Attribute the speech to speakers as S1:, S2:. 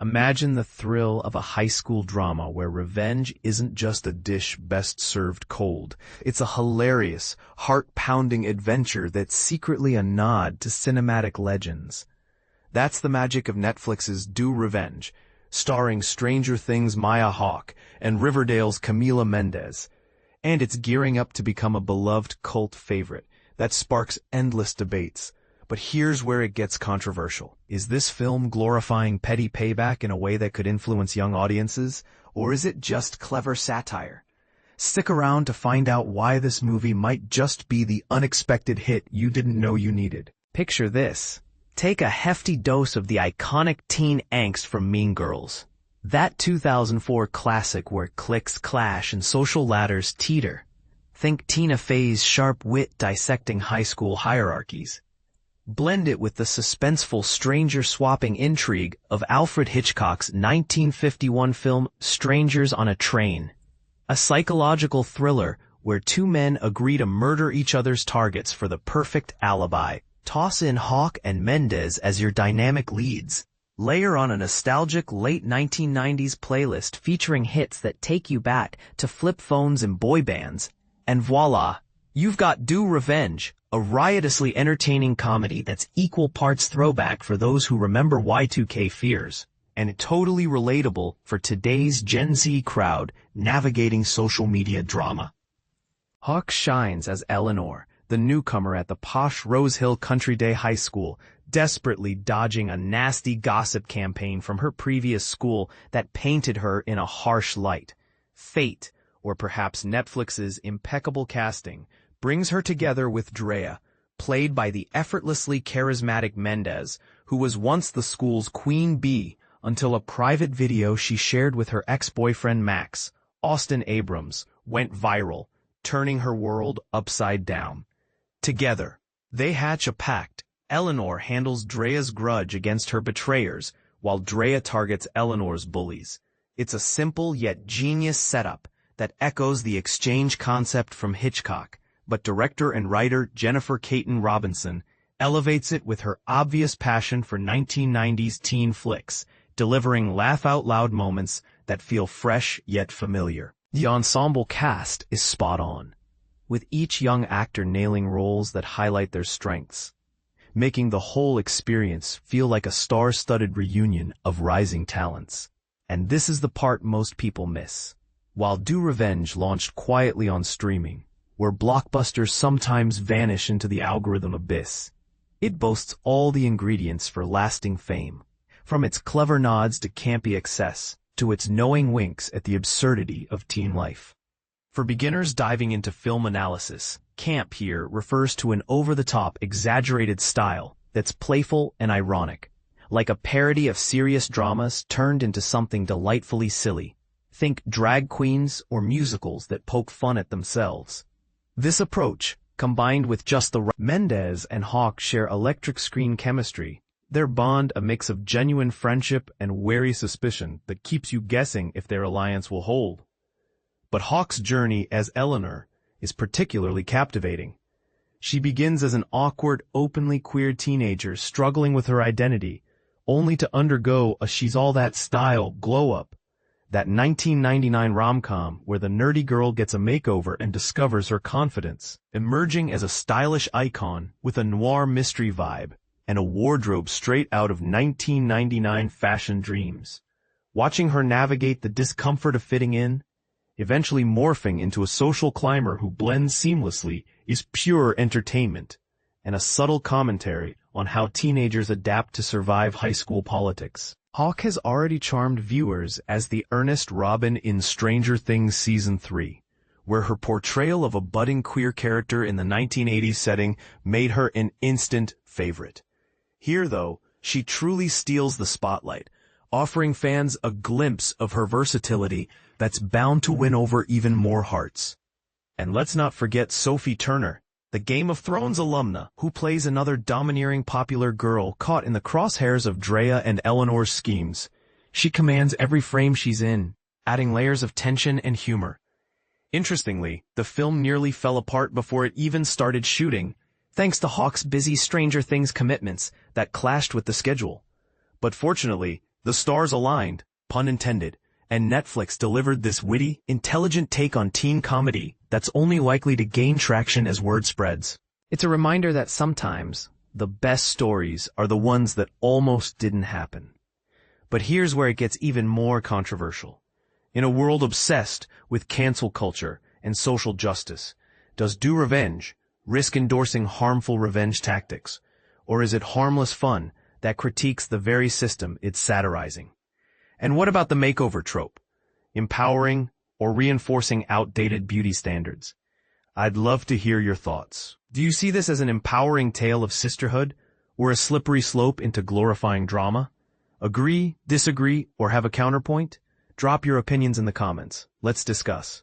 S1: Imagine the thrill of a high school drama where revenge isn't just a dish best served cold. It's a hilarious, heart-pounding adventure that's secretly a nod to cinematic legends. That's the magic of Netflix's Do Revenge, starring Stranger Things' Maya Hawke and Riverdale's Camila Mendes. And it's gearing up to become a beloved cult favorite that sparks endless debates. But here's where it gets controversial. Is this film glorifying petty payback in a way that could influence young audiences, or is it just clever satire? Stick around to find out why this movie might just be the unexpected hit you didn't know you needed. Picture this. Take a hefty dose of the iconic teen angst from Mean Girls. That 2004 classic where cliques clash and social ladders teeter. Think Tina Fey's sharp wit dissecting high school hierarchies. Blend it with the suspenseful stranger-swapping intrigue of Alfred Hitchcock's 1951 film Strangers on a Train, a psychological thriller where two men agree to murder each other's targets for the perfect alibi. Toss in Hawke and Mendes as your dynamic leads. Layer on a nostalgic late 1990s playlist featuring hits that take you back to flip phones and boy bands, and voila, you've got Do Revenge, a riotously entertaining comedy that's equal parts throwback for those who remember Y2K fears, and totally relatable for today's Gen Z crowd navigating social media drama. Hawke shines as Eleanor, the newcomer at the posh Rose Hill Country Day High School, desperately dodging a nasty gossip campaign from her previous school that painted her in a harsh light. Fate, or perhaps Netflix's impeccable casting, brings her together with Drea, played by the effortlessly charismatic Mendes, who was once the school's queen bee until a private video she shared with her ex-boyfriend Max, Austin Abrams, went viral, turning her world upside down. Together, they hatch a pact. Eleanor handles Drea's grudge against her betrayers, while Drea targets Eleanor's bullies. It's a simple yet genius setup that echoes the exchange concept from Hitchcock, but director and writer Jennifer Caton Robinson elevates it with her obvious passion for 1990s teen flicks, delivering laugh-out-loud moments that feel fresh yet familiar. The ensemble cast is spot on, with each young actor nailing roles that highlight their strengths, making the whole experience feel like a star-studded reunion of rising talents. And this is the part most people miss. While Do Revenge launched quietly on streaming, where blockbusters sometimes vanish into the algorithm abyss, it boasts all the ingredients for lasting fame, from its clever nods to campy excess, to its knowing winks at the absurdity of teen life. For beginners diving into film analysis, camp here refers to an over-the-top, exaggerated style that's playful and ironic, like a parody of serious dramas turned into something delightfully silly. Think drag queens or musicals that poke fun at themselves. This approach, combined with just the Mendes and Hawke share electric screen chemistry, their bond a mix of genuine friendship and wary suspicion that keeps you guessing if their alliance will hold. But Hawke's journey as Eleanor is particularly captivating. She begins as an awkward, openly queer teenager struggling with her identity, only to undergo a she's all that style glow-up, that 1999 rom-com where the nerdy girl gets a makeover and discovers her confidence, emerging as a stylish icon with a noir mystery vibe and a wardrobe straight out of 1999 fashion dreams. Watching her navigate the discomfort of fitting in, eventually morphing into a social climber who blends seamlessly, is pure entertainment and a subtle commentary on how teenagers adapt to survive high school politics. Hawke has already charmed viewers as the earnest Robin in Stranger Things Season 3, where her portrayal of a budding queer character in the 1980s setting made her an instant favorite. Here, though, she truly steals the spotlight, offering fans a glimpse of her versatility that's bound to win over even more hearts. And let's not forget Sophie Turner, the Game of Thrones alumna, who plays another domineering popular girl caught in the crosshairs of Drea and Eleanor's schemes. She commands every frame she's in, adding layers of tension and humor. Interestingly, the film nearly fell apart before it even started shooting, thanks to Hawke's busy Stranger Things commitments that clashed with the schedule. But fortunately, The stars aligned, pun intended, and Netflix delivered this witty, intelligent take on teen comedy that's only likely to gain traction as word spreads. It's a reminder that sometimes the best stories are the ones that almost didn't happen. But here's where it gets even more controversial. In a world obsessed with cancel culture and social justice, does Do Revenge risk endorsing harmful revenge tactics? Or is it harmless fun that critiques the very system it's satirizing? And what about the makeover trope? Empowering or reinforcing outdated beauty standards? I'd love to hear your thoughts. Do you see this as an empowering tale of sisterhood, or a slippery slope into glorifying drama? Agree, disagree, or have a counterpoint? Drop your opinions in the comments. Let's discuss.